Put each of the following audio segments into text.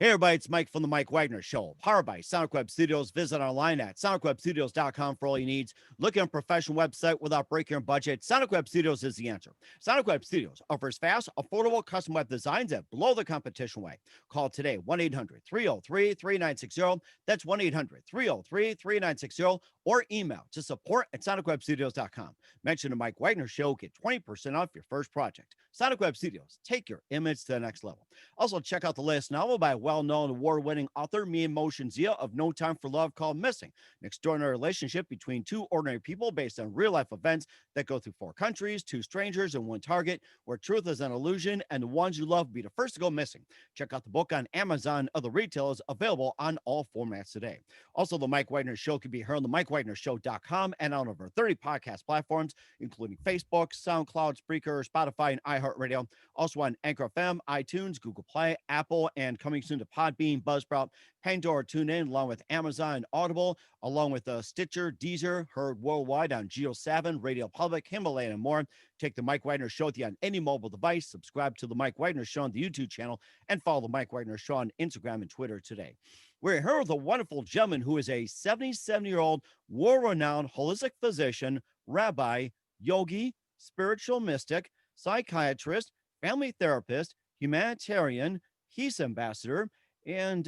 Hey everybody, it's Mike from the Mike Wagner Show, powered by Sonic Web Studios. Visit online at sonicwebstudios.com for all your needs. Looking at a professional website without breaking your budget? Sonic Web Studios is the answer. Sonic Web Studios offers fast, affordable custom web designs that blow the competition away. Call today, 1-800-303-3960. That's 1-800-303-3960, or email to support@sonicwebstudios.com. Mention the Mike Wagner Show, get 20% off your first project. Sonic Web Studios, take your image to the next level. Also, check out the latest novel by well-known award-winning author Mia Motion Zia of No Time for Love, called Missing, an extraordinary relationship between two ordinary people based on real-life events that go through 4 countries, 2 strangers, and 1 target, where truth is an illusion and the ones you love will be the first to go missing. Check out the book on Amazon and other retailers, available on all formats today. Also, the Mike Wagner Show can be heard on the MikeWagnerShow.com and on over 30 podcast platforms, including Facebook, SoundCloud, Spreaker, Spotify, and iHeartRadio. Also on Anchor FM, iTunes, Google Play, Apple, and coming soon to Podbean, Buzzsprout, Pandora, TuneIn, along with Amazon and Audible, along with Stitcher, Deezer, heard worldwide on Geo7, Radio Public, Himalaya, and more. Take the Mike Wagner Show with you on any mobile device. Subscribe to the Mike Wagner Show on the YouTube channel, and follow the Mike Wagner Show on Instagram and Twitter today. We're here with a wonderful gentleman who is a 77-year-old, world-renowned holistic physician, rabbi, yogi, spiritual mystic, psychiatrist, family therapist, humanitarian, peace ambassador, and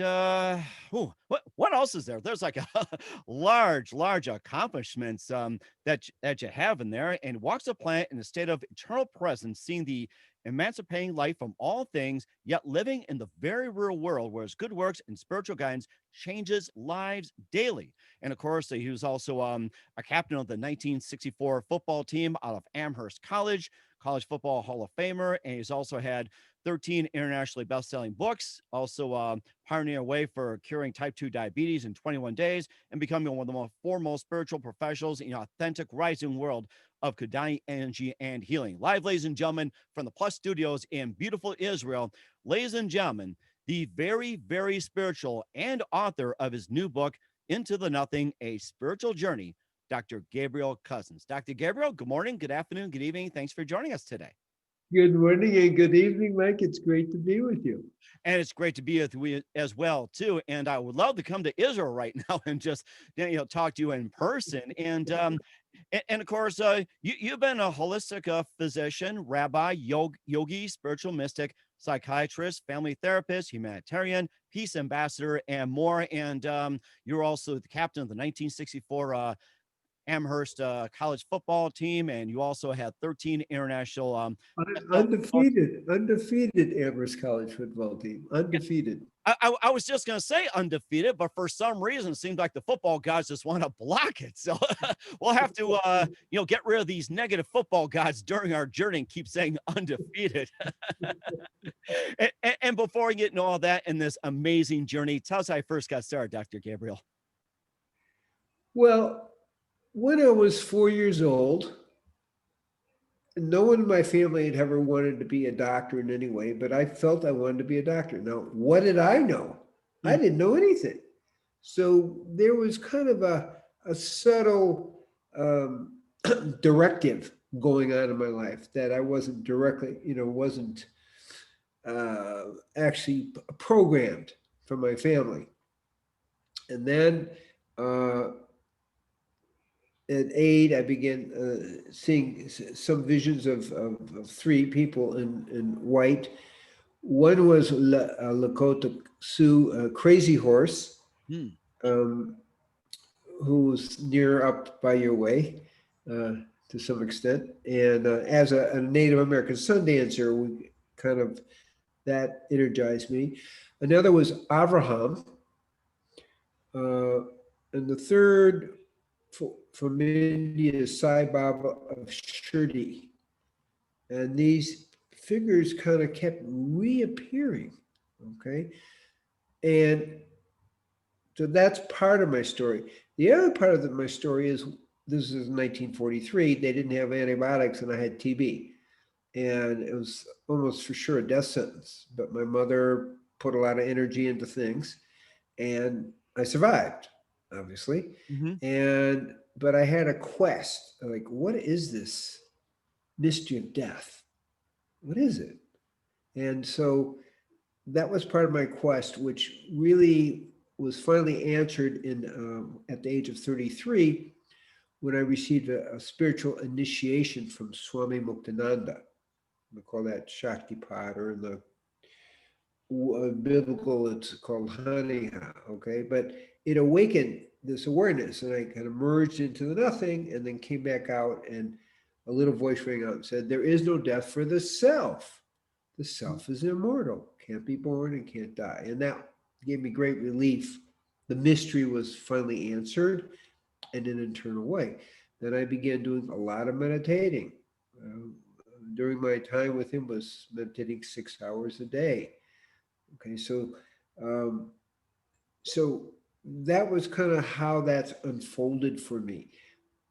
what else is there? There's like a large accomplishments that you have in there, and walks the planet in a state of eternal presence, seeing the emancipating life from all things, yet living in the very real world, where his good works and spiritual guidance changes lives daily. And of course, he was also a captain of the 1964 football team out of Amherst College Football Hall of Famer, and he's also had 13 internationally best-selling books, also pioneering a way for curing type 2 diabetes in 21 days, and becoming one of the foremost spiritual professionals in the authentic rising world of Kundalini energy and healing. Live, ladies and gentlemen, from the Plus Studios in beautiful Israel, ladies and gentlemen, the very, very spiritual and author of his new book, Into the Nothing, A Spiritual Journey, Dr. Gabriel Cousens. Dr. Gabriel, good morning, good afternoon, good evening. Thanks for joining us today. Good morning and good evening, Mike. It's great to be with you. And it's great to be with you as well, too. And I would love to come to Israel right now and just, talk to you in person. And of course, you've been a holistic physician, rabbi, yogi, spiritual mystic, psychiatrist, family therapist, humanitarian, peace ambassador, and more. And you're also the captain of the 1964 Amherst college football team, and you also had 13 international undefeated Amherst College football team, undefeated. I was just going to say undefeated, but for some reason, it seems like the football guys just want to block it. So we'll have to, get rid of these negative football guys during our journey and keep saying undefeated. and before we get into all that in this amazing journey, tell us how I first got started, Dr. Gabriel. Well, when I was 4 years old, no one in my family had ever wanted to be a doctor in any way, but I felt I wanted to be a doctor. Now, what did I know? I didn't know anything. So there was kind of a subtle directive going on in my life that I wasn't directly, wasn't actually programmed from my family. And then at 8, I began seeing some visions of 3 people in white. One was Lakota Sioux, a crazy horse, who's near up by your way to some extent. And as a Native American Sundancer, we kind of, that energized me. Another was Avraham. And the third from India is Sai Baba of Shirdi. And these figures kind of kept reappearing, okay? And so that's part of my story. The other part of my story is, this is 1943, they didn't have antibiotics and I had TB. And it was almost for sure a death sentence, but my mother put a lot of energy into things and I survived, obviously. But I had a quest, like, what is this mystery of death? What is it? And so that was part of my quest, which really was finally answered in at the age of 33, when I received a spiritual initiation from Swami Muktananda. We call that Shaktipat, or in the biblical, it's called Haniha, okay? But it awakened this awareness, and I kind of merged into the nothing and then came back out, and a little voice rang out and said, there is no death for the self. The self is immortal, can't be born and can't die. And that gave me great relief. The mystery was finally answered in an internal way. Then I began doing a lot of meditating. During my time with him was meditating 6 hours a day. Okay, um, so that was kind of how that's unfolded for me.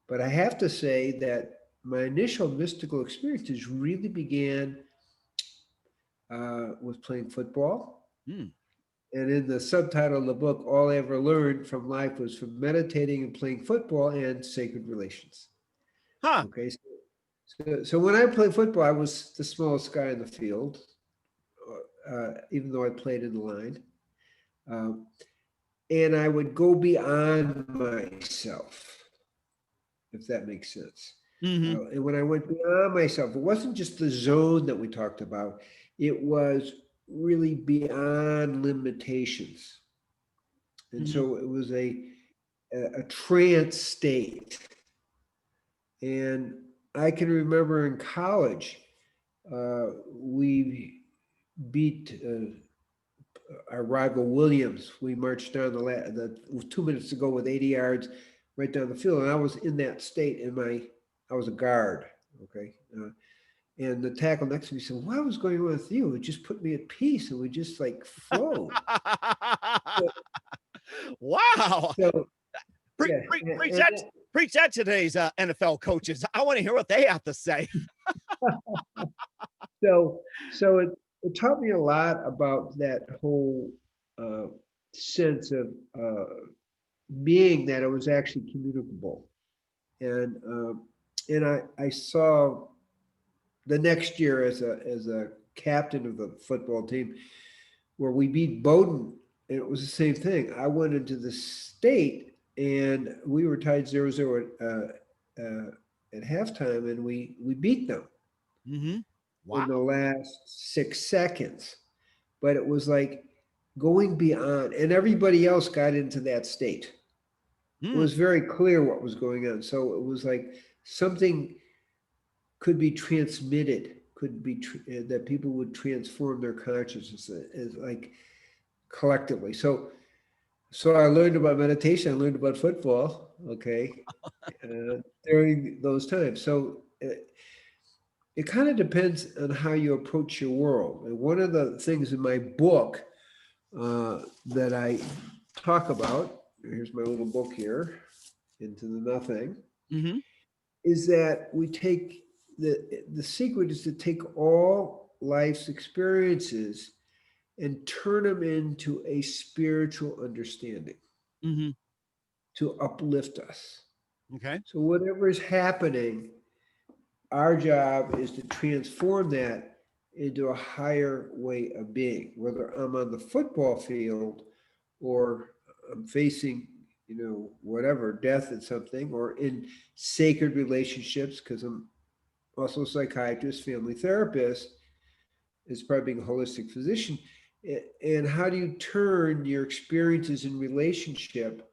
But I have to say that my initial mystical experiences really began with playing football. Mm. And in the subtitle of the book, all I ever learned from life was from meditating and playing football and sacred relations. Huh. Okay, so when I played football, I was the smallest guy in the field, even though I played in the line. And I would go beyond myself, if that makes sense. Mm-hmm. And when I went beyond myself, it wasn't just the zone that we talked about. It was really beyond limitations. And Mm-hmm. so it was a trance state. And I can remember in college, we beat our rival Williams. We marched down the 2 minutes to go with 80 yards right down the field. And I was in that state I was a guard. Okay. And the tackle next to me said, what was going on with you? It just put me at peace, and we just like flowed. Wow. So Pre- yeah. pre- preach that, preach that to today's NFL coaches. I want to hear what they have to say. So it taught me a lot about that whole sense of being, that it was actually communicable. And I saw the next year as a captain of the football team, where we beat Bowdoin, and it was the same thing. I went into the state, and we were tied 0-0 at halftime, and we beat them. Mm-hmm. Wow. In the last 6 seconds. But it was like going beyond, and everybody else got into that state. It was very clear what was going on. So it was like something could be transmitted, could be that people would transform their consciousness as like collectively. So I learned about meditation. I learned about football. Okay, during those times. So it kind of depends on how you approach your world. And one of the things in my book that I talk about, here's my little book here, Into the Nothing, Mm-hmm. is that we take the secret is to take all life's experiences and turn them into a spiritual understanding, Mm-hmm. to uplift us. Okay. So whatever is happening, our job is to transform that into a higher way of being, whether I'm on the football field or I'm facing, whatever, death at something, or in sacred relationships, because I'm also a psychiatrist, family therapist, as part of being a holistic physician. And how do you turn your experiences in relationship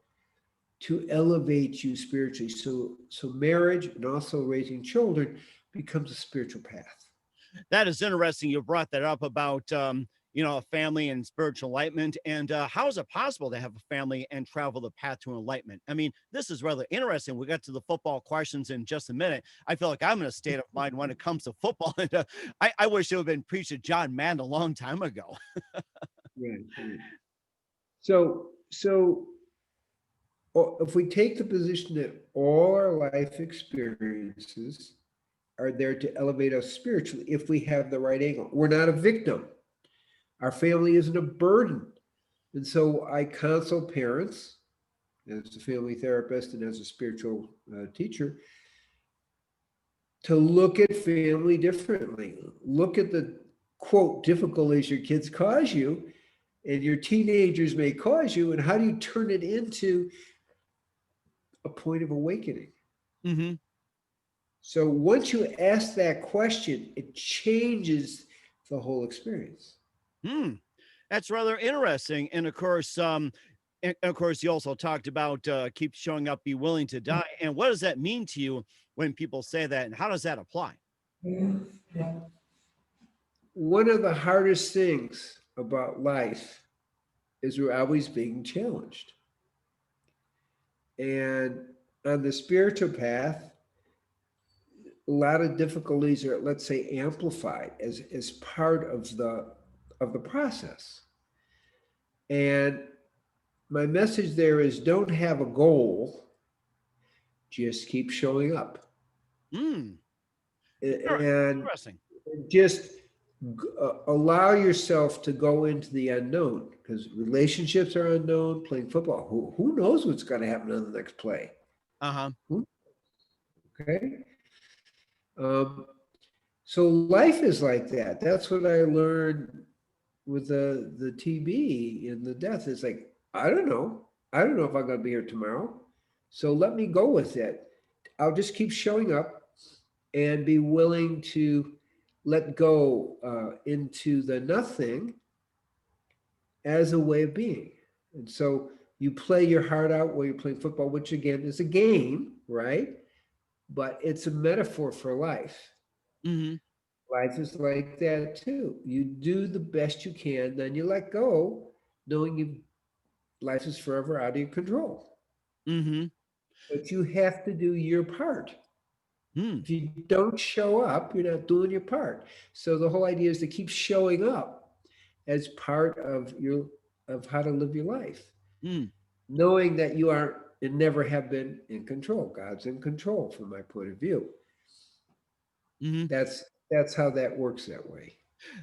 to elevate you spiritually? So marriage and also raising children becomes a spiritual path. That is interesting. You brought that up about, a family and spiritual enlightenment. And how is it possible to have a family and travel the path to enlightenment? I mean, this is rather interesting. We got to the football questions in just a minute. I feel like I'm in a state of mind when it comes to football. And I wish it would have been preached to John Madden a long time ago. Right. So if we take the position that all our life experiences are there to elevate us spiritually, if we have the right angle, we're not a victim. Our family isn't a burden. And so I counsel parents, as a family therapist and as a spiritual teacher, to look at family differently. Look at the quote, difficulties your kids cause you and your teenagers may cause you, and how do you turn it into a point of awakening? Mm-hmm. So once you ask that question, it changes the whole experience. That's rather interesting. And of course, you also talked about keep showing up, be willing to die. And what does that mean to you when people say that, and how does that apply? One of the hardest things about life is we're always being challenged. And on the spiritual path, a lot of difficulties are, let's say, amplified as part of the process. And my message there is, don't have a goal, just keep showing up. Mm, And interesting. just allow yourself to go into the unknown, because relationships are unknown. Playing football, who knows what's going to happen on the next play? Uh-huh. Okay. So life is like that. That's what I learned with the TB and the death. It's like, I don't know if I'm going to be here tomorrow, so let me go with it. I'll just keep showing up and be willing to let go into the nothing as a way of being. And so you play your heart out while you're playing football, which again is a game, right? But it's a metaphor for life. Mm-hmm. Life is like that too. You do the best you can, then you let go, knowing life is forever out of your control. Mm-hmm. But you have to do your part. Mm. If you don't show up, you're not doing your part. So the whole idea is to keep showing up as part of how to live your life, Mm. knowing that you aren't and never have been in control. God's in control from my point of view. Mm-hmm. That's how that works that way.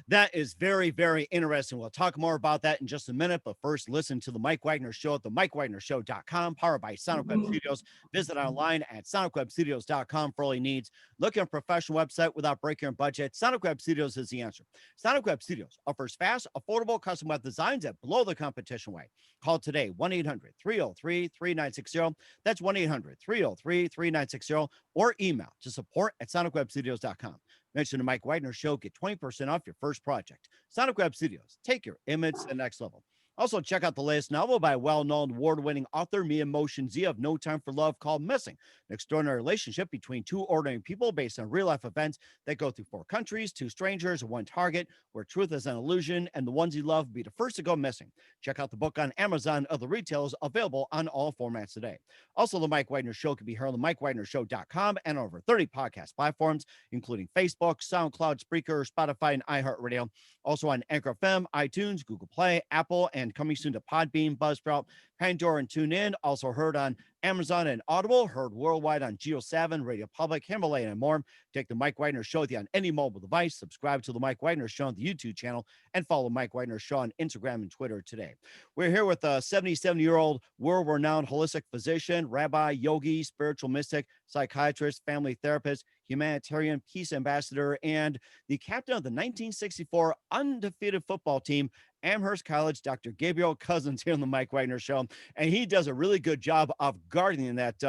That is very, very interesting. We'll talk more about that in just a minute, but first, listen to the Mike Wagner Show at the MikeWagnerShow.com, powered by Sonic Web Studios. Visit online at SonicWebStudios.com for all your needs. Looking at a professional website without breaking your budget? Sonic Web Studios is the answer. Sonic Web Studios offers fast, affordable custom web designs that blow the competition away. Call today, 1-800-303-3960. That's 1-800-303-3960, or email to support@SonicWebStudios.com. Mention the Mike Wagner Show, get 20% off your first project. Sonic Web Studios, take your image to the next level. Also, check out the latest novel by well-known award-winning author Mia Motion Z of No Time for Love, called Missing, an extraordinary relationship between two ordinary people based on real-life events that go through 4 countries, 2 strangers, 1 target, where truth is an illusion, and the ones you love be the first to go missing. Check out the book on Amazon and other retailers, available on all formats today. Also, the Mike Wagner Show can be heard on the MikeWagnerShow.com and over 30 podcast platforms, including Facebook, SoundCloud, Spreaker, Spotify, and iHeartRadio. Also on Anchor FM, iTunes, Google Play, Apple, and coming soon to Podbean, Buzzsprout, Pandora, and TuneIn. Also heard on Amazon and Audible, heard worldwide on Geo7, Radio Public, Himalaya, and more. Take the Mike Wagner Show with you on any mobile device. Subscribe to the Mike Wagner Show on the YouTube channel, and follow Mike Wagner Show on Instagram and Twitter today. We're here with a 77-year-old world-renowned holistic physician, rabbi, yogi, spiritual mystic, psychiatrist, family therapist, humanitarian, peace ambassador, and the captain of the 1964 undefeated football team, Amherst College, Dr. Gabriel Cousens, here on the Mike Wagner Show. And he does a really good job of guarding that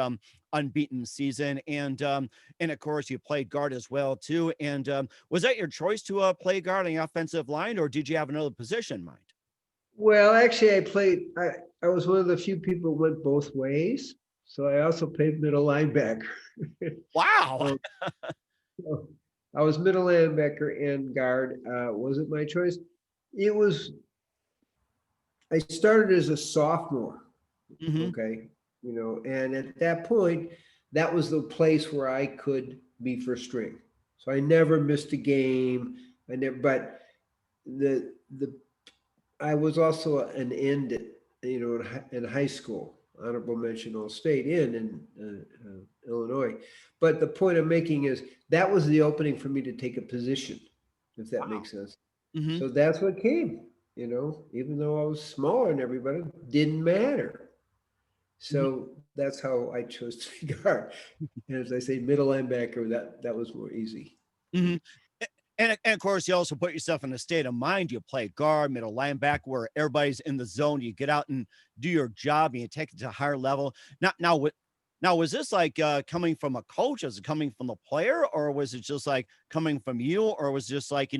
unbeaten season. And of course, you played guard as well, too. And was that your choice to play guard on the offensive line, or did you have another position in mind? Well, actually, I was one of the few people who went both ways. So I also played middle linebacker. Wow. So I was middle linebacker and guard. Wasn't my choice. I started as a sophomore. Mm-hmm. Okay. And at that point, that was the place where I could be first string. So I never missed a game. But I was also an end, in high school, honorable mention All State in Illinois. But the point I'm making is that was the opening for me to take a position, if that makes sense. Mm-hmm. So that's what came, even though I was smaller than everybody, didn't matter. So that's how I chose to be guard. And as I say, middle linebacker, that was more easy. Mm-hmm. And of course, you also put yourself in a state of mind. You play guard, middle linebacker, where everybody's in the zone. You get out and do your job, and you take it to a higher level. Now, was this like coming from a coach? Was it coming from the player, or was it just like coming from you, or was it just like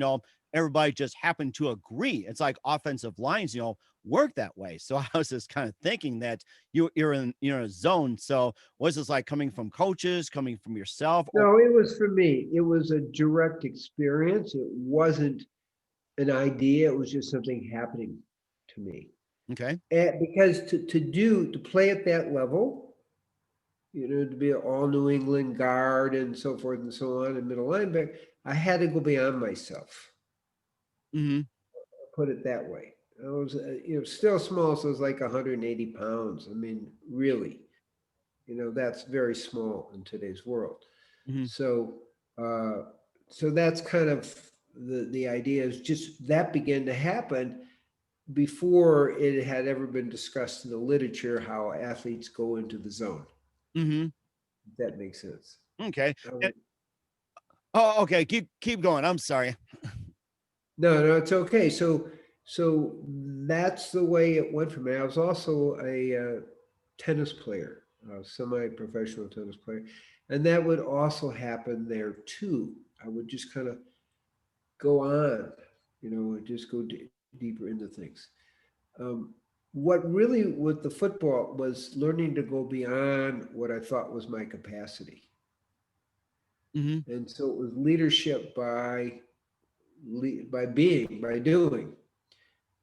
everybody just happened to agree? It's like offensive lines, work that way. So I was just kind of thinking that you're in a zone. So was this like coming from coaches, coming from yourself? Or No, it was for me. It was a direct experience. It wasn't an idea. It was just something happening to me. okay, And because to play at that level, to be an all New England guard and so forth and so on, and middle linebacker, I had to go beyond myself. hmm Put it that way. I was, still small, so it was like 180 pounds. I mean, really, that's very small in today's world. hmm So, so that's kind of the idea is just that began to happen before it had ever been discussed in the literature how athletes go into the zone. hmm If that makes sense. okay. Oh, okay. Keep going. I'm sorry. No, it's okay. So that's the way it went for me. I was also a tennis player, a semi-professional tennis player, and that would also happen there too. I would just kind of go on, and just go deeper into things. What really with the football was learning to go beyond what I thought was my capacity. hmm And so it was leadership by doing,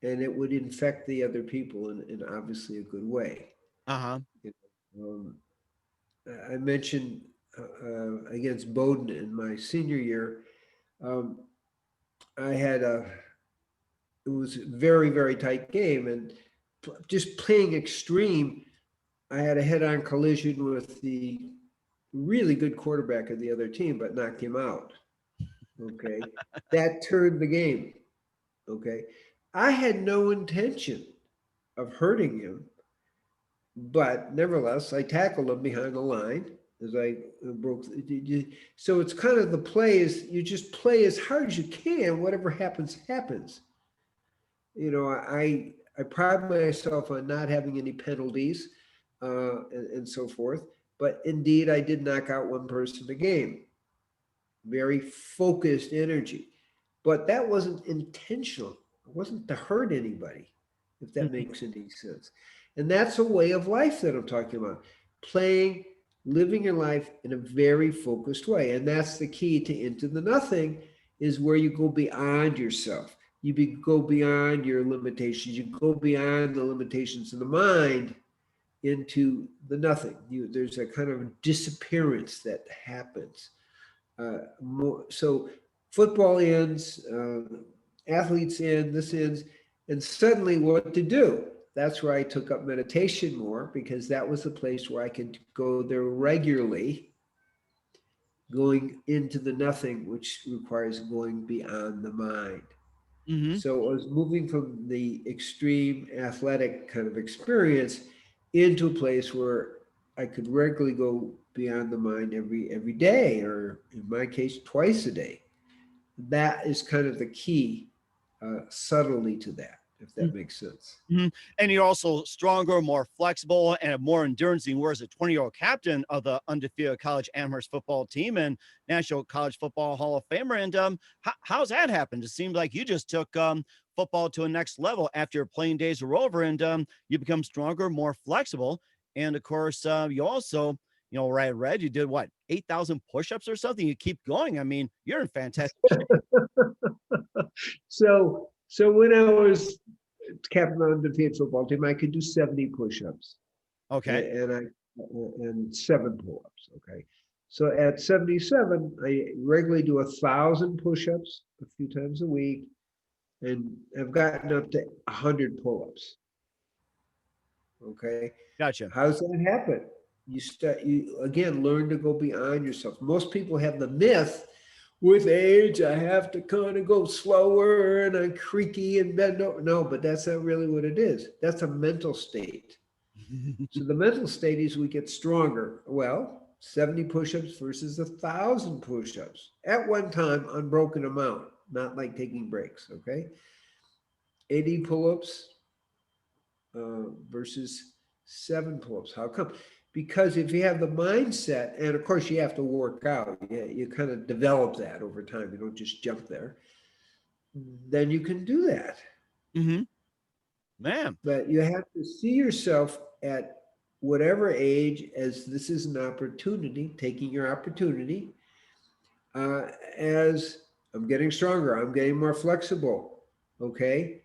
and it would infect the other people in obviously a good way. Uh-huh. You I mentioned against Bowdoin in my senior year, um, I had it was a very, very tight game, and just playing extreme, I had a head-on collision with the really good quarterback of the other team, but knocked him out. Okay. That turned the game. Okay. I had no intention of hurting him, but nevertheless, I tackled him behind the line as I broke. So it's kind of the play is you just play as hard as you can. Whatever happens, happens. I pride myself on not having any penalties and so forth. But indeed, I did knock out one person a game. Very focused energy. But that wasn't intentional. It wasn't to hurt anybody, if that Mhm. makes any sense. And that's a way of life that I'm talking about. Playing, living your life in a very focused way. And that's the key to Into the Nothing, is where you go beyond yourself. Go beyond your limitations. You go beyond the limitations of the mind into the nothing. There's a kind of disappearance that happens. So football ends, athletes end, this ends, and suddenly what to do? That's where I took up meditation more, because that was the place where I could go there regularly, going into the nothing, which requires going beyond the mind. Mhm. So I was moving from the extreme athletic kind of experience into a place where I could regularly go beyond the mind every day, or in my case, twice a day. That is kind of the key subtlety to that, if that makes sense. Mhm. And you're also stronger, more flexible, and have more endurance than you were as a 20-year-old captain of the undefeated college Amherst football team and National College Football Hall of Famer. And how's that happened? It seems like you just took football to a next level after your playing days were over, and you become stronger, more flexible. And of course, you also, where I read you did what, 8,000 push-ups or something. You keep going. I mean, you're in fantastic shape. So when I was captain of the undefeated football team, I could do 70 push-ups Okay. and 7 pull-ups. Okay. So at 77, I regularly do 1,000 push-ups a few times a week, and I've gotten up to 100 pull-ups. Okay. Gotcha. How does that happen? You again learn to go beyond yourself. Most people have the myth, with age, I have to kind of go slower and I'm creaky and bend over. No, but that's not really what it is. That's a mental state. So the mental state is we get stronger. Well, 70 push-ups versus 1,000 push-ups at one time, unbroken amount, not like taking breaks, okay? 80 pull-ups versus 7 pull-ups. How come? Because if you have the mindset, and of course you have to work out, you kind of develop that over time. You don't just jump there. Then you can do that. Mm-hmm. Man. But you have to see yourself at whatever age as this is an opportunity, taking your opportunity as I'm getting stronger, I'm getting more flexible, okay?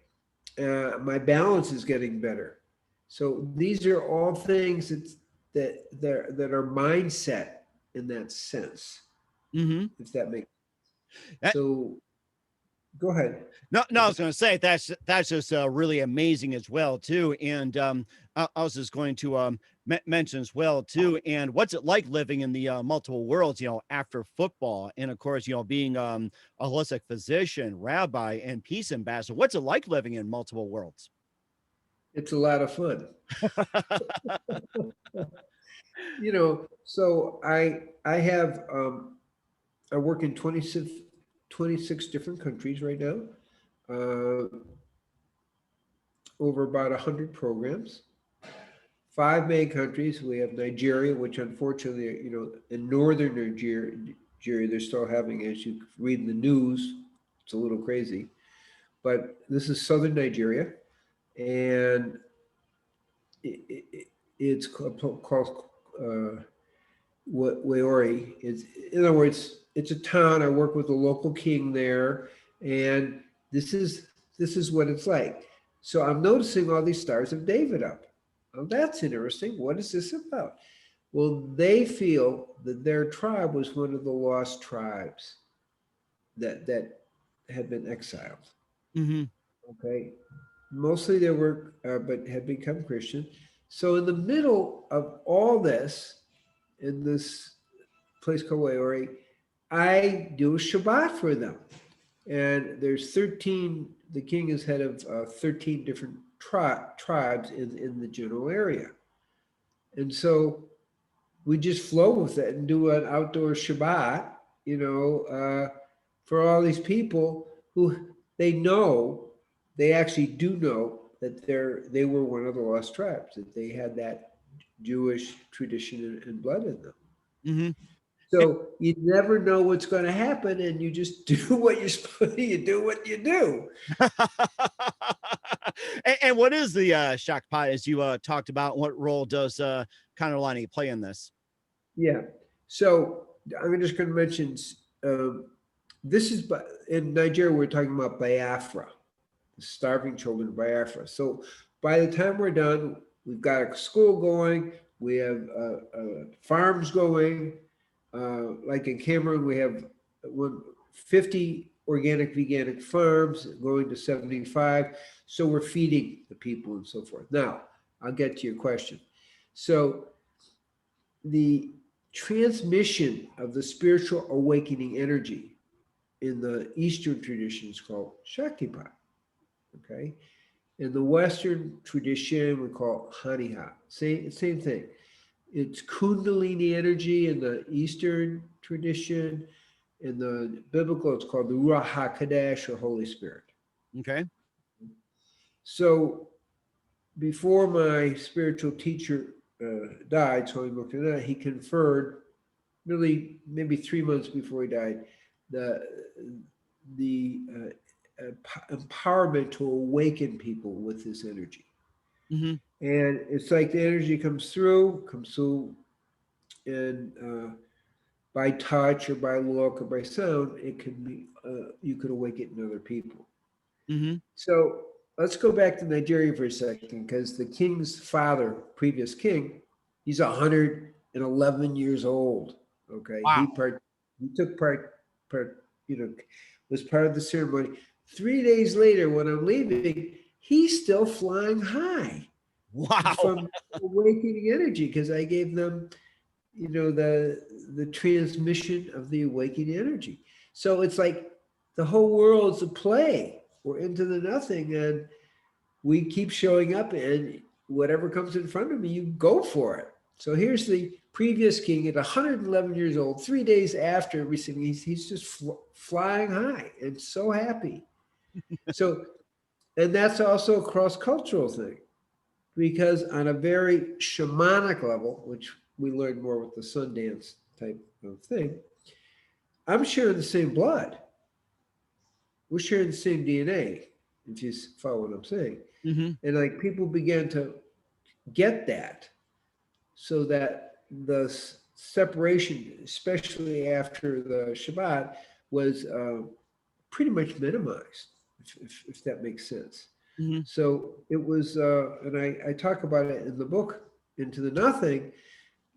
My balance is getting better. So these are all things that are mindset in that sense, if that makes sense. So go ahead. No, I was going to say that's just really amazing as well too. And I was just going to mention as well too. And what's it like living in the multiple worlds? After football, and of course, being a holistic physician, rabbi, and peace ambassador. What's it like living in multiple worlds? It's a lot of fun. So I have I work in 26 different countries right now. Over about 100 programs, 5 main countries. We have Nigeria, which unfortunately, in northern Nigeria, they're still having, as you read in the news, it's a little crazy. But this is southern Nigeria, and it's called Waori. In other words, it's a town. I work with the local king there, and this is what it's like. So I'm noticing all these stars of David up. Oh, that's interesting. What is this about? Well, they feel that their tribe was one of the lost tribes that had been exiled. Mm-hmm. Okay, mostly they were, but had become Christian. So in the middle of all this, in this place called Waori, I do a Shabbat for them. And there's 13, the king is head of 13 different tribes in the general area. And so we just flow with it and do an outdoor Shabbat, for all these people who they actually do know that they were one of the lost tribes, that they had that Jewish tradition and blood in them. Mm-hmm. So you never know what's going to happen, and you just do what you're supposed to. You do what you do. And what is the Shaktipat, as you talked about? What role does Kanalani play in this? Yeah. So I'm just going to mention this is in Nigeria. We're talking about Biafra, the starving children of Biafra. So by the time we're done, we've got a school going. We have farms going. Like in Cameroon, we have 50 organic, veganic farms going to 75. So we're feeding the people and so forth. Now, I'll get to your question. So the transmission of the spiritual awakening energy in the Eastern tradition is called Shaktipat. Okay. In the Western tradition, we call it Haniha. Same thing. It's Kundalini energy in the Eastern tradition. In the biblical, it's called the Ruach HaKodesh, or Holy Spirit. Okay. So before my spiritual teacher died, he conferred, really maybe 3 months before he died, the empowerment to awaken people with this energy. Mm-hmm. And it's like the energy comes through, and by touch or by look or by sound, it can be, you could awaken other people. Mm-hmm. So let's go back to Nigeria for a second, because the king's father, previous king, he's 111 years old. Okay. Wow. He took part, was part of the ceremony. 3 days later, when I'm leaving, he's still flying high. Wow. From awakening energy, because I gave them, the transmission of the awakening energy. So it's like the whole world's a play. We're into the nothing, and we keep showing up, and whatever comes in front of me, you go for it. So here's the previous king at 111 years old, 3 days after everything, he's just flying high and so happy. So, and that's also a cross-cultural thing, because on a very shamanic level, which we learned more with the Sundance type of thing, I'm sharing the same blood. We're sharing the same DNA, if you follow what I'm saying. Mm-hmm. And like people began to get that, so that the separation, especially after the Shabbat, was pretty much minimized, if that makes sense. Mm-hmm. So it was, and I talk about it in the book, Into the Nothing,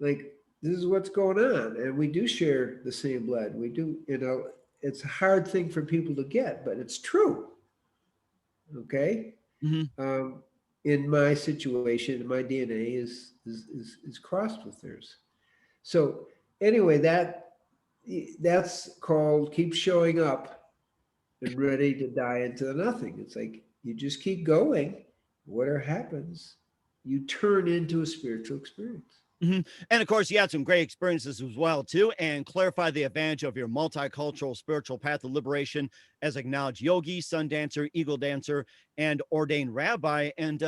like this is what's going on. And we do share the same blood. We do, it's a hard thing for people to get, but it's true. Okay. Mm-hmm. In my situation, my DNA is crossed with theirs. So anyway, that's called keep showing up and ready to die into the nothing. It's like you just keep going. Whatever happens, you turn into a spiritual experience. Mm-hmm. And of course, you had some great experiences as well, too, and clarify the advantage of your multicultural spiritual path of liberation as acknowledged yogi, sun dancer, eagle dancer, and ordained rabbi, and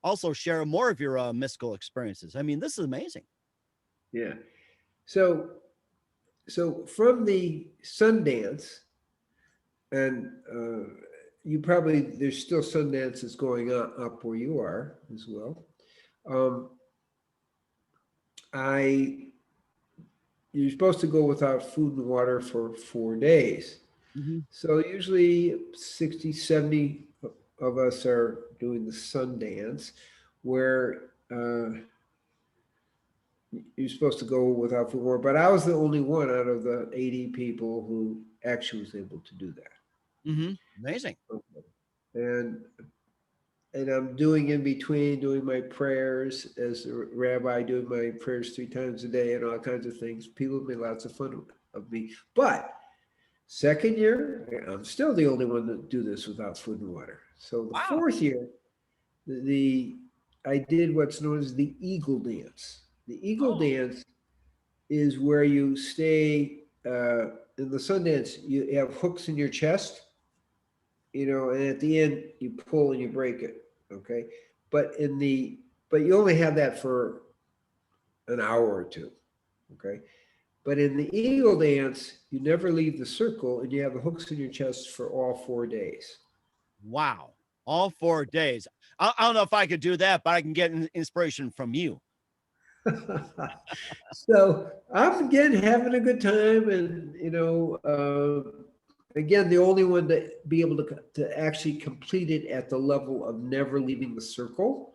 also share more of your mystical experiences. I mean, this is amazing. Yeah. So from the Sundance, and you probably, there's still Sundances going on up where you are as well. You're supposed to go without food and water for 4 days. Mm-hmm. So usually 60, 70 of us are doing the Sundance, where you're supposed to go without food and water. But I was the only one out of the 80 people who actually was able to do that. Mm-hmm. Amazing. Okay. And I'm doing in between, doing my prayers as a rabbi, doing my prayers 3 times a day and all kinds of things. People have made lots of fun of me. But second year, I'm still the only one that do this without food and water. So the Wow. 4th year, I did what's known as the eagle dance. The eagle dance is where you stay in the Sundance. You have hooks in your chest, and at the end you pull and you break it. Okay, but you only have that for an hour or 2. Okay, but in the eagle dance, you never leave the circle, and you have the hooks in your chest for all 4 days. Wow. All 4 days. I don't know if I could do that, but I can get inspiration from you. So I'm again having a good time, and again, the only one to be able to actually complete it at the level of never leaving the circle.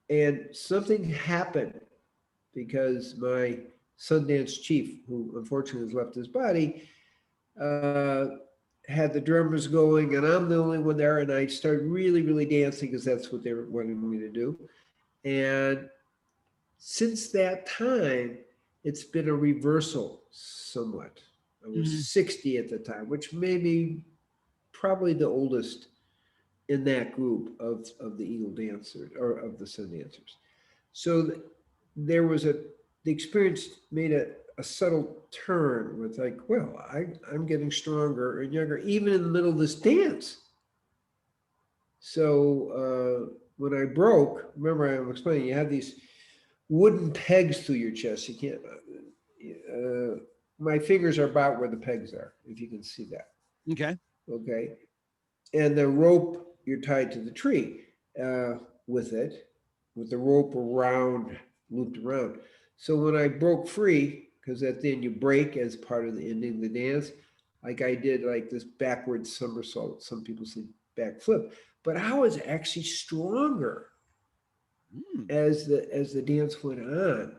And something happened, because my Sundance chief, who unfortunately has left his body, had the drummers going, and I'm the only one there, and I started really, really dancing because that's what they were wanting me to do. And since that time, it's been a reversal somewhat. I was 60 at the time, which made me probably the oldest in that group of the Eagle Dancers, or of the Sun Dancers. So there was the experience made a subtle turn with like, well, I'm getting stronger and younger, even in the middle of this dance. So when I broke, remember I'm explaining, you have these wooden pegs through your chest. You can't, my fingers are about where the pegs are, if you can see that. Okay. Okay. And the rope, you're tied to the tree with it, with the rope looped around. So when I broke free, because at the end you break as part of the ending of the dance, like I did like this backward somersault, some people say backflip, but I was actually stronger as the dance went on.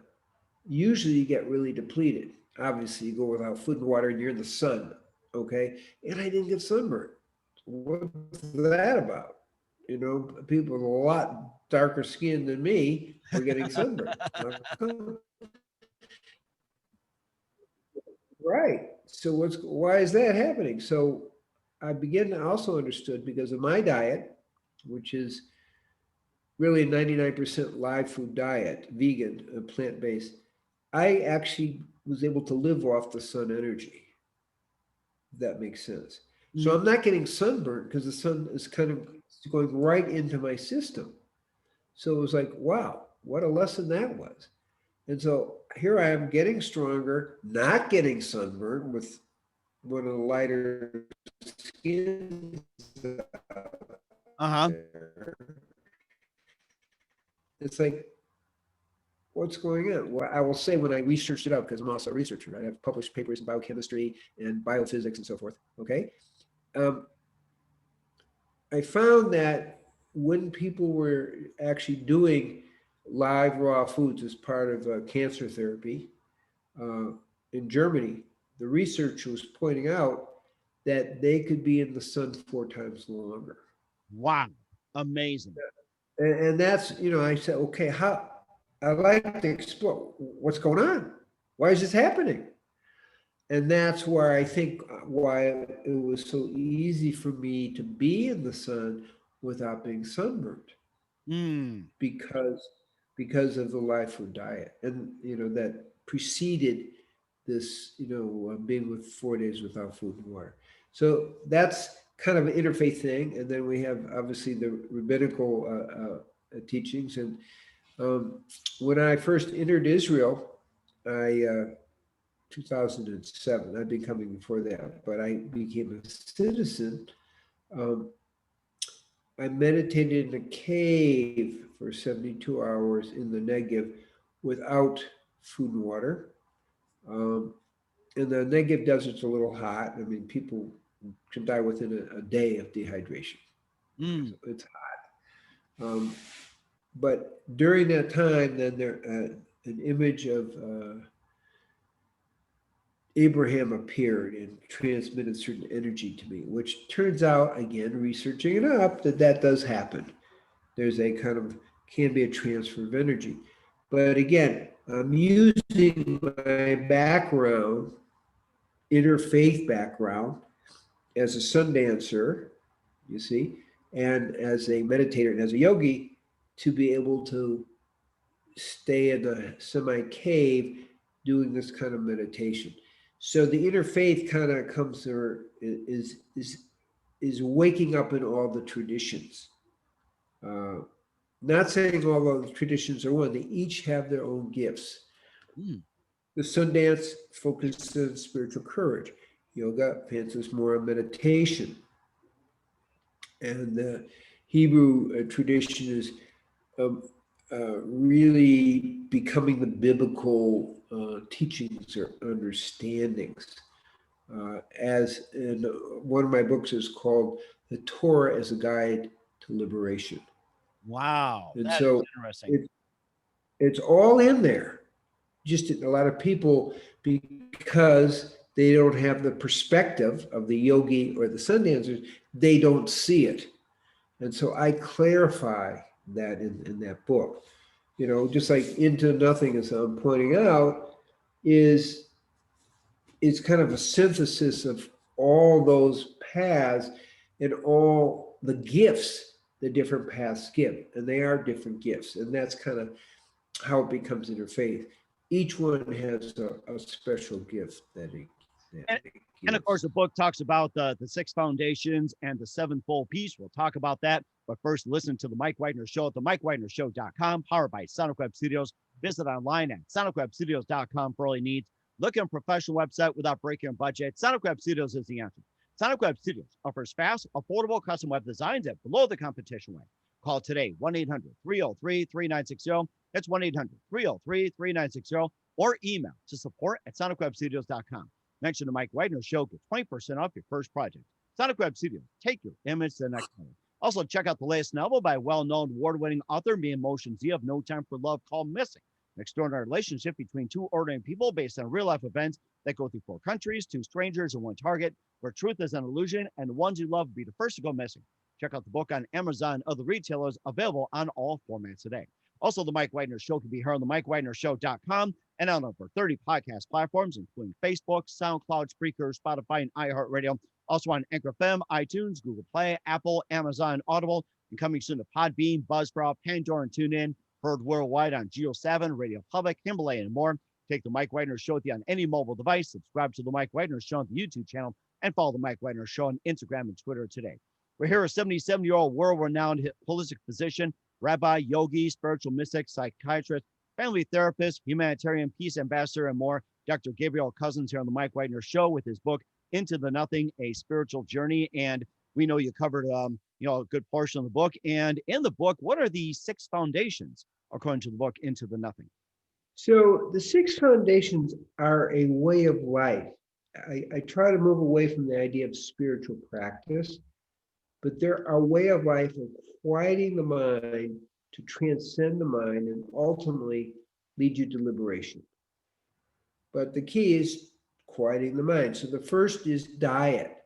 Usually you get really depleted. Obviously you go without food and water and you're in the sun, okay? And I didn't get sunburned. What's that about? People with a lot darker skin than me were getting sunburned. Right. So why is that happening? So I began to also understood, because of my diet, which is really 99% live food diet, vegan, plant-based, I actually was able to live off the sun energy, if that makes sense. So Mhm. I'm not getting sunburned because the sun is kind of going right into my system. So it was like, wow, what a lesson that was. And so here I am getting stronger, not getting sunburned with one of the lighter skins Uh-huh. there. It's like, what's going on? Well, I will say when I researched it out, because I'm also a researcher, right? I've published papers in biochemistry and biophysics and so forth. Okay. Um, I found that when people were actually doing live raw foods as part of cancer therapy uh, in Germany, the research was pointing out that they could be in the sun 4 times longer. Wow. Amazing. And that's, I said, okay, how, I like to explore what's going on. Why is this happening? And that's where I think why it was so easy for me to be in the sun without being sunburned Mm. because of the live food diet, and that preceded this, being with 4 days without food and water. So that's kind of an interfaith thing, and then we have obviously the rabbinical teachings. And when I first entered Israel, I 2007. I'd been coming before that, but I became a citizen. Um, I meditated in a cave for 72 hours in the Negev without food and water. Um, and the Negev desert's a little hot. I mean, people can die within a day of dehydration. Mm. So it's hot. But during that time, then there an image of Abraham appeared and transmitted certain energy to me, which turns out, again, researching it up, that does happen. There's a kind of, can be a transfer of energy. But again, I'm using my background, interfaith background, as a Sundancer, you see, and as a meditator and as a yogi, to be able to stay in a semi cave doing this kind of meditation. So the interfaith kind of comes there, is waking up in all the traditions. Uh, Not saying all of the traditions are one; they each have their own gifts. Mm. The Sundance focuses on spiritual courage. Yoga focuses more on meditation, and the Hebrew tradition is um, really becoming the biblical teachings or understandings. As in one of my books is called "The Torah as a Guide to Liberation," Wow. and That is so interesting. it's all in there. Just a lot of people, because they don't have the perspective of the yogi or the sun dancers, they don't see it. And so I clarify that in that book. Just like Into Nothing, as I'm pointing out, is kind of a synthesis of all those paths and all the gifts the different paths give. And they are different gifts. And that's kind of how it becomes interfaith. Each one has a special gift And, it and of course, gives. the book talks about the six foundations and the sevenfold piece. We'll talk about that. But first, listen to the Mike Wagner Show at the MikeWagnerShow.com, powered by Sonic Web Studios. Visit online at SonicWebStudios.com for all your needs. Look at a professional website without breaking a budget. Sonic Web Studios is the answer. Sonic Web Studios offers fast, affordable custom web designs at below the competition rate. Call today, 1-800-303-3960. That's 1-800-303-3960, or email to support@SonicWebStudios.com. Mention the Mike Wagner Show, get 20% off your first project. Sonic Web Studios, take your image to the next level. Also, check out the latest novel by well-known award-winning author Mia Motion Z of No Time for Love, called Missing, an extraordinary relationship between two ordinary people based on real-life events that go through 4 countries, 2 strangers, and 1 target, where truth is an illusion, and the ones you love will be the first to go missing. Check out the book on Amazon and other retailers, available on all formats today. Also, the Mike Wagner Show can be heard on the MikeWagnerShow.com and on over 30 podcast platforms, including Facebook, SoundCloud, Spreaker, Spotify, and iHeartRadio. Also on Anchor FM, iTunes, Google Play, Apple, Amazon, Audible. and coming soon to Podbean, Buzzsprout, Pandora, and TuneIn. Heard worldwide on Geo 7, Radio Public, Himalaya, and more. Take the Mike Wagner Show with you on any mobile device. Subscribe to the Mike Wagner Show on the YouTube channel and follow the Mike Wagner Show on Instagram and Twitter today. We're here a 77-year-old world-renowned holistic physician, rabbi, yogi, spiritual mystic, psychiatrist, family therapist, humanitarian peace ambassador, and more. Dr. Gabriel Cousens here on the Mike Wagner Show with his book, Into the Nothing, A Spiritual Journey. And we know you covered, a good portion of the book. And in the book, what are the 6 foundations, according to the book, Into the Nothing? So the 6 foundations are a way of life. I try to move away from the idea of spiritual practice, but they're a way of life of quieting the mind to transcend the mind and ultimately lead you to liberation. But the key is quieting the mind. So the first is diet.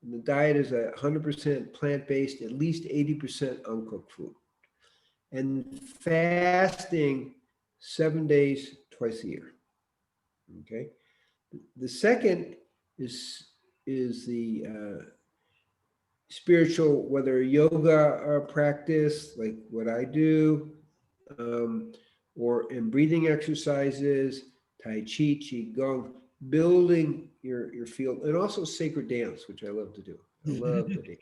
And the diet is 100% plant-based, at least 80% uncooked food. And fasting 7 days, twice a year. Okay. The second is the spiritual, whether yoga practice, like what I do, or in breathing exercises, Tai Chi, Qigong, building your field, and also sacred dance, which I love to do. I love to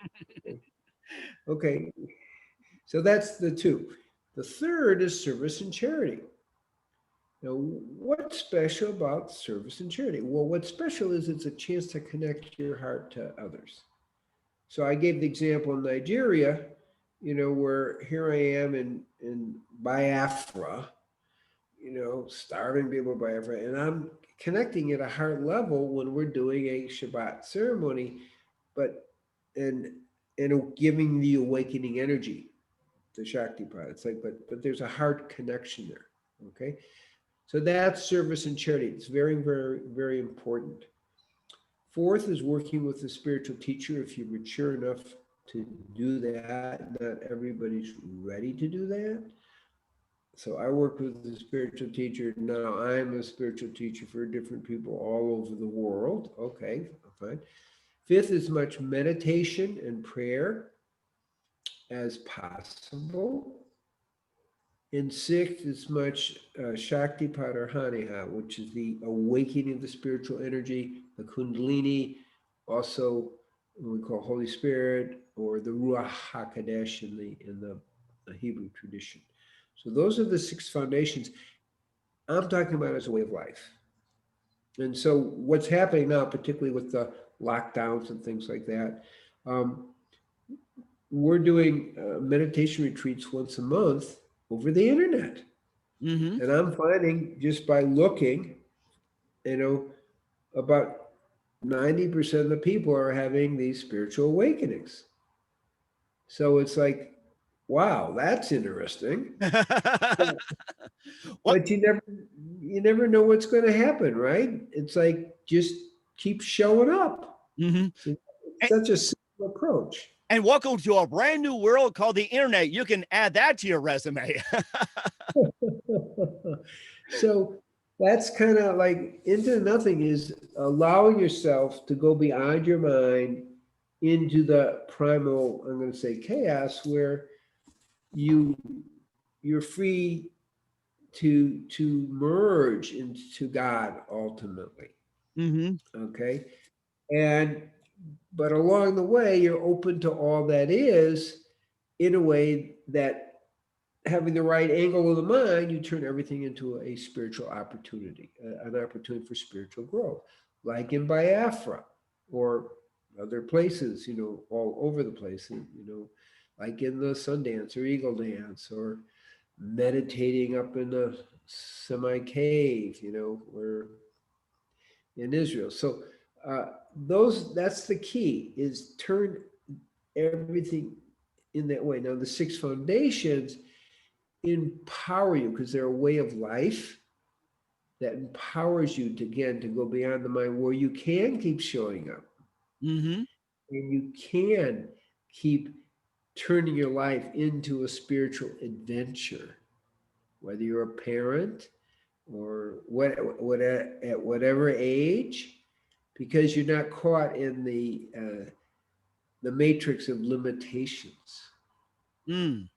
dance. Okay. So that's the 2. The third is service and charity. Now, what's special about service and charity? Well, what's special is it's a chance to connect your heart to others. So I gave the example in Nigeria, where here I am in Biafra, starving people in Biafra, and I'm connecting at a heart level when we're doing a Shabbat ceremony, and giving the awakening energy, the Shaktipat. It's like, but there's a heart connection there. Okay. So that's service and charity. It's very, very, very important. Fourth is working with a spiritual teacher if you're mature enough to do that. Not everybody's ready to do that. So I work with a spiritual teacher. Now I'm a spiritual teacher for different people all over the world. Okay, fine. Fifth is much meditation and prayer as possible. And sixth is much Shaktipat or Haniha, which is the awakening of the spiritual energy, the Kundalini, also what we call Holy Spirit, or the Ruach HaKodesh in the Hebrew tradition. So those are the 6 foundations I'm talking about as a way of life. And so what's happening now, particularly with the lockdowns and things like that, we're doing meditation retreats once a month over the internet. Mm-hmm. And I'm finding just by looking, about 90% of the people are having these spiritual awakenings. So it's like, wow, that's interesting. But you never know what's going to happen, right? It's like, just keep showing up. Mm-hmm. So it's such a simple approach. And welcome to a brand new world called the internet. You can add that to your resume. So that's kind of like Into Nothing is allowing yourself to go beyond your mind into the primal, I'm going to say chaos, where you're free to merge into God ultimately. Mm-hmm. Okay. But along the way, you're open to all that is, in a way that, having the right angle of the mind, you turn everything into a spiritual opportunity, an opportunity for spiritual growth, like in Biafra or other places, all over the place, like in the Sundance or Eagle Dance, or meditating up in the semi-cave, or in Israel. So that's the key, is turn everything in that way. Now, the 6 foundations empower you because they're a way of life that empowers you to go beyond the mind, where you can keep showing up. Mm-hmm. And you can keep turning your life into a spiritual adventure, whether you're a parent or at whatever age, because you're not caught in the matrix of limitations. Mm,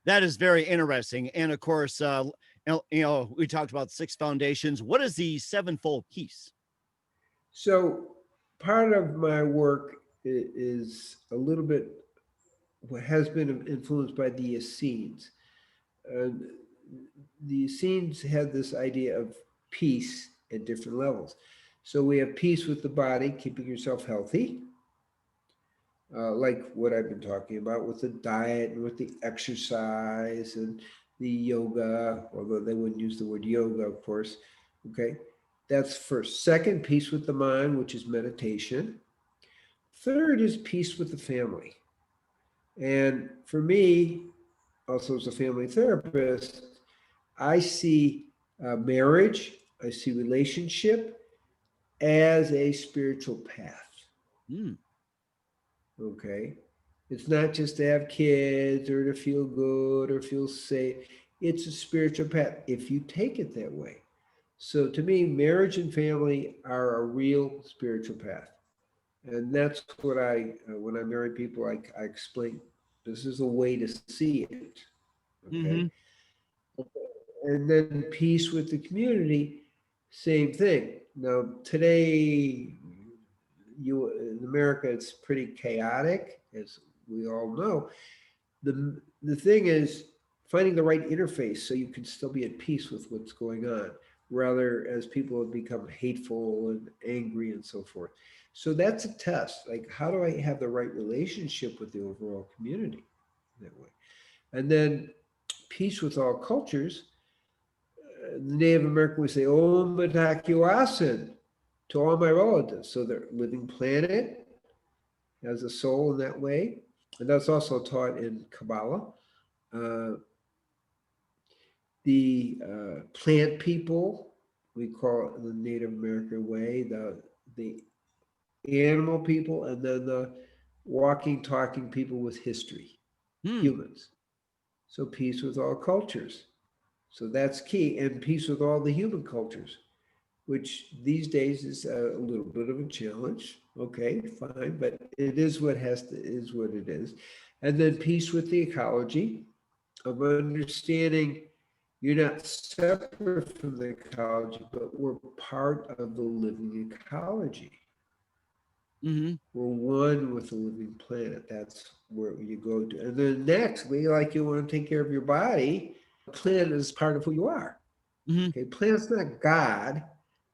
that is very interesting. And of course, we talked about 6 foundations. What is the sevenfold piece? So part of my work is a little bit what has been influenced by the Essenes. And the Essenes had this idea of peace at different levels. So we have peace with the body, keeping yourself healthy, like what I've been talking about with the diet and with the exercise and the yoga, although they wouldn't use the word yoga, of course. Okay, that's first. Second, peace with the mind, which is meditation. Third is peace with the family. And for me, also as a family therapist, I see marriage, I see relationship as a spiritual path. Mm, Okay. It's not just to have kids or to feel good or feel safe. It's a spiritual path if you take it that way. So to me, marriage and family are a real spiritual path. And that's what when I marry people, I explain this is a way to see it. Okay. hmm And then peace with the community, same thing. Now, today, in America, it's pretty chaotic, as we all know. The thing is finding the right interface so you can still be at peace with what's going on, rather as people have become hateful and angry and so forth. So that's a test. Like, how do I have the right relationship with the overall community that way? And then peace with all cultures. The Native American would say, Om Batakiwasin to all my relatives. So the living planet has a soul in that way. And that's also taught in Kabbalah. Uh, the plant people, we call it the Native American way, the animal people, and then the walking, talking people with history, hmm humans. So peace with all cultures. So that's key, and peace with all the human cultures, which these days is a little bit of a challenge. Okay, fine, but it is is what it is. And then peace with the ecology, of understanding you're not separate from the ecology, but we're part of the living ecology. hmm We're one with the living planet. That's where you go to. And then next, like you want to take care of your body, the planet is part of who you are. hmm Okay, planet's not God.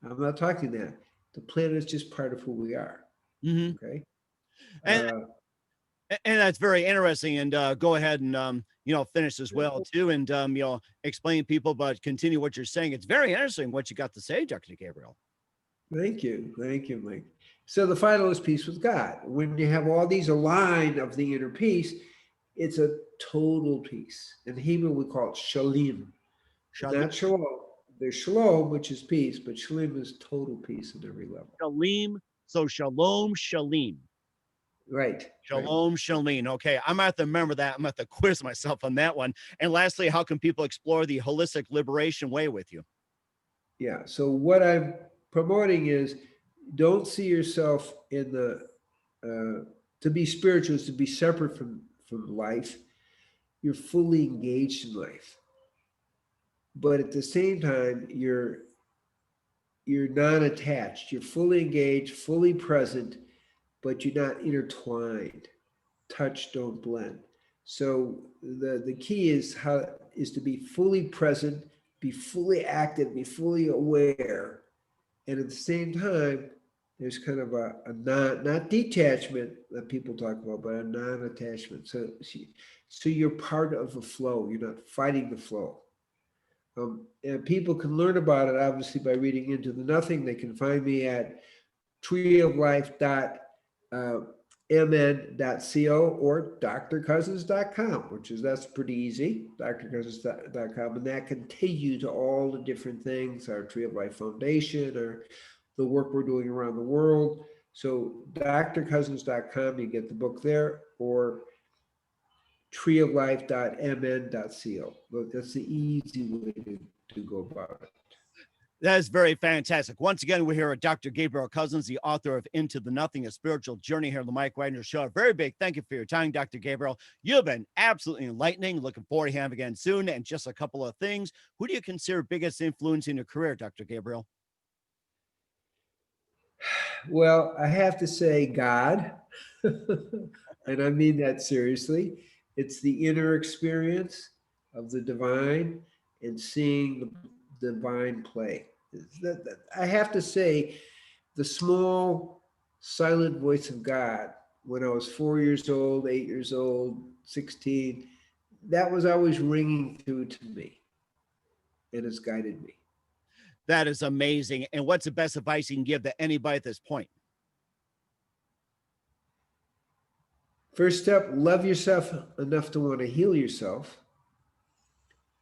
I'm not talking that. The planet is just part of who we are. hmm Okay. And Uh, and that's very interesting. And go ahead and finish as well too, and explain people, but continue what you're saying. It's very interesting what you got to say, Dr. Gabriel. Thank you, Mike. So the final is peace with God. When you have all these aligned of the inner peace, it's a total peace. In Hebrew, we call it shalim. Shalom, Not shalom. There's shalom, which is peace, but shalim is total peace at every level. shalim. So shalom, shalim. Right, right. Shalom, Shalom. Okay, I'm gonna have to remember that. I'm gonna have to quiz myself on that one. And lastly, how can people explore the holistic liberation way with you? Yeah. So what I'm promoting is don't see yourself in to be spiritual is to be separate from life. You're fully engaged in life, but at the same time, you're non-attached. You're fully engaged, fully present, but you're not intertwined. Touch, don't blend. So the key is to be fully present, be fully active, be fully aware, and at the same time, there's kind of a not detachment that people talk about, but a non-attachment. So you're part of the flow. You're not fighting the flow. And people can learn about it obviously by reading Into the Nothing. They can find me at treeoflife.mn.co or drcousens.com, that's pretty easy, drcousens.com, and that can take you to all the different things, our Tree of Life Foundation, or the work we're doing around the world. So drcousens.com, you get the book there, or treeoflife.mn.co. Look, that's the easy way to go about it. That is very fantastic. Once again, we're here with Dr. Gabriel Cousens, the author of Into the Nothing, a spiritual journey here on the Mike Wagner Show. A very big thank you for your time, Dr. Gabriel. You've been absolutely enlightening. Looking forward to having again soon. And just a couple of things. Who do you consider biggest influence in your career, Dr. Gabriel? Well, I have to say God, and I mean that seriously. It's the inner experience of the divine and seeing the divine play. I have to say, the small, silent voice of God when I was 4 years old, 8 years old, 16, that was always ringing through to me, and it's guided me. That is amazing. And what's the best advice you can give to anybody at this point? First step, love yourself enough to want to heal yourself.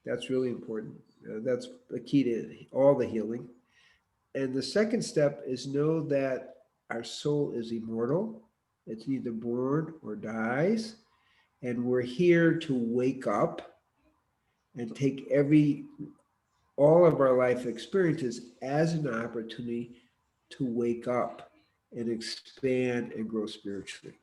That's really important. That's a key to all the healing. And the second step is know that our soul is immortal. It's either born or dies. And we're here to wake up and take all of our life experiences as an opportunity to wake up and expand and grow spiritually.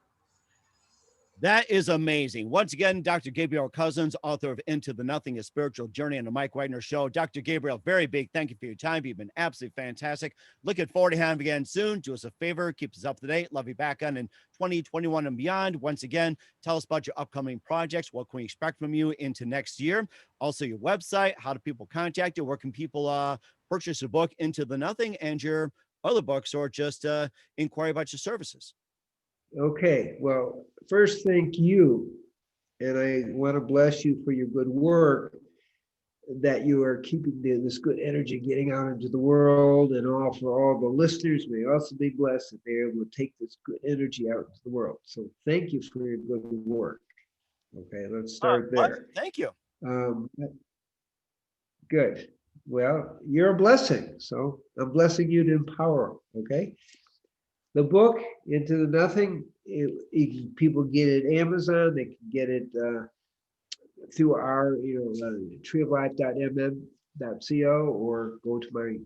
That is amazing. Once again, Dr. Gabriel Cousens, author of Into the Nothing, a spiritual journey on the Mike Wagner Show. Dr. Gabriel, very big thank you for your time. You've been absolutely fantastic. Looking forward to having you again soon. Do us a favor, keep us up to date. Love you back on in 2021 and beyond. Once again, tell us about your upcoming projects. What can we expect from you into next year? Also, your website. How do people contact you? Where can people purchase your book, Into the Nothing, and your other books, or just inquire about your services? Okay, well, first, thank you. And I want to bless you for your good work, that you are keeping this good energy getting out into the world, and all for all the listeners may also be blessed that they're able to take this good energy out into the world. So thank you for your good work. Okay, let's start there. Thank you. Um, good. Well, you're a blessing. So I'm blessing you to empower. Okay. The book, Into the Nothing, people get it at Amazon. They can get it through our, treeoflife.mm.co, or go to my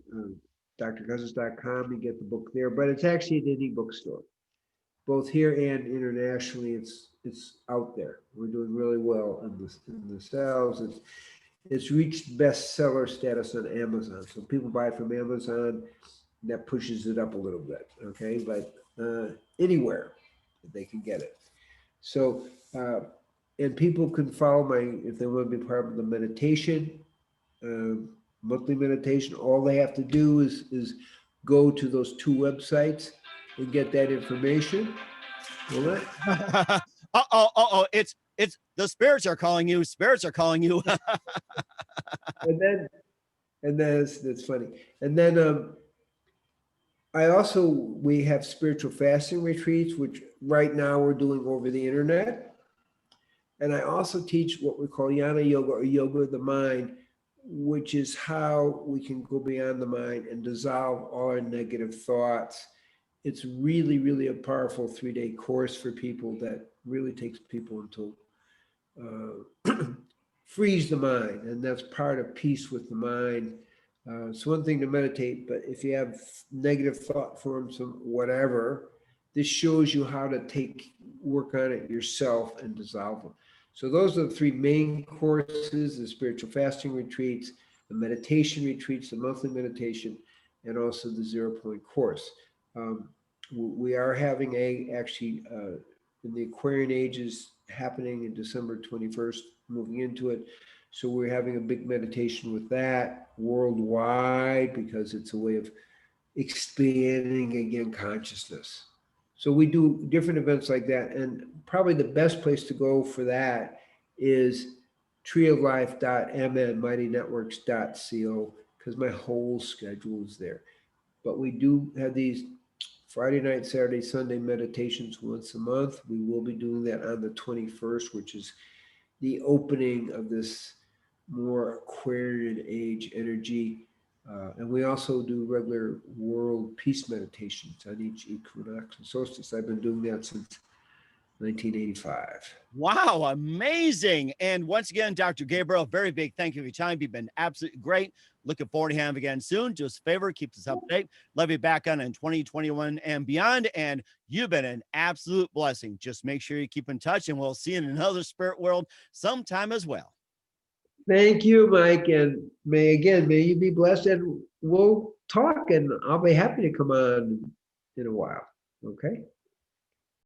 drcousens.com and get the book there. But it's actually at any bookstore, both here and internationally. It's out there. We're doing really well in the sales. It's reached bestseller status on Amazon. So people buy it from Amazon. That pushes it up a little bit, okay? But anywhere they can get it. So, and people can follow if they want to be part of the meditation, monthly meditation. All they have to do is go to those two websites and get that information. It's the spirits are calling you. Spirits are calling you. and then that's funny. And then we have spiritual fasting retreats, which right now we're doing over the internet. And I also teach what we call Jnana Yoga, or yoga of the mind, which is how we can go beyond the mind and dissolve all our negative thoughts. It's really, really a powerful 3-day course for people that really takes people into freeze the mind. And that's part of peace with the mind. It's one thing to meditate, but if you have negative thought forms or whatever, this shows you how to work on it yourself and dissolve them. So those are the three main courses: the spiritual fasting retreats, the meditation retreats, the monthly meditation, and also the 0-point course. We are having actually in the Aquarian ages happening in December 21st, moving into it. So we're having a big meditation with that worldwide, because it's a way of expanding again consciousness. So we do different events like that. And probably the best place to go for that is treeoflife.mn, mightynetworks.co, because my whole schedule is there. But we do have these Friday night, Saturday, Sunday meditations once a month. We will be doing that on the 21st, which is the opening of this more Aquarian age energy. And we also do regular world peace meditations on each equinox and solstice. I've been doing that since 1985. Wow, amazing. And once again, Dr. Gabriel, very big thank you for your time. You've been absolutely great. Looking forward to having you again soon. Do us a favor, keep us up to date. Love you back on in 2021 and beyond. And you've been an absolute blessing. Just make sure you keep in touch, and we'll see you in another spirit world sometime as well. Thank you, Mike. And may you be blessed, and we'll talk, and I'll be happy to come on in a while. Okay.